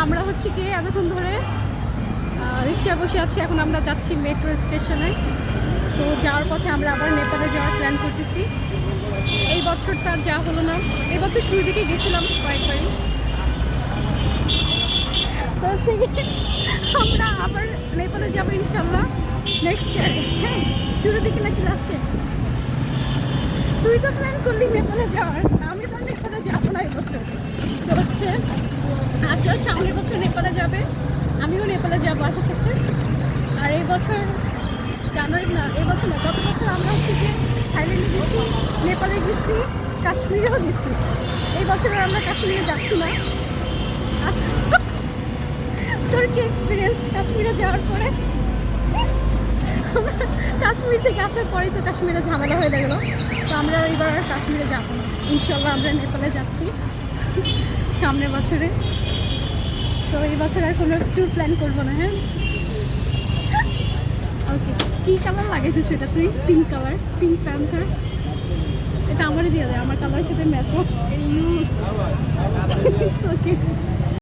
আমরা হচ্ছে কি এতক্ষণ ধরে রিক্সায় বসে আছি, এখন আমরা যাচ্ছি মেট্রো স্টেশনে। তো যাওয়ার পথে আমরা আবার নেপালে যাওয়ার প্ল্যান করতেছি। এই বছরটা যা হলো না, এই বছর শুরুর দিকে গেছিলাম কয়েকবারই। তো হচ্ছে কি আমরা আবার নেপালে যাবো ইনশাল্লাহ নেক্সট ইয়ার। হ্যাঁ, শুরুর দিকে নাকি লাস্টে? তুই তো প্ল্যান করলি নেপালে যাওয়ার, আমি তো নেপালে যাবো না এবছর। তো হচ্ছে আশা সামনের বছর নেপালে যাবে, আমিও নেপালে যাবো আশার সাথে। আর এই বছর জানুয়ারি না, এই বছর না, গত বছর আমরা হচ্ছে যে থাইল্যান্ডে গেছি, নেপালে গেছি, কাশ্মীরেও গেছি। এই বছর আমরা কাশ্মীরে যাচ্ছি না। আচ্ছা, তোর কি এক্সপিরিয়েন্স কাশ্মীরে যাওয়ার পরে? কাশ্মীর থেকে আসার পরেই তো কাশ্মীরে ঝামেলা হয়ে গেল। তো আমরা এবার আর কাশ্মীরে যাবো না, ইনশাল্লাহ আমরা নেপালে যাচ্ছি সামনের বছরে। তো এই বছর আর কোনো ট্যুর প্ল্যান করবো না। হ্যাঁ, ওকে। কী কালার লাগাইছিস সেটা তুই? Pink colour, pink panther. এটা আমারই দিয়ে দেয়, আমার কালারের সাথে ম্যাচ হোক। ওকে।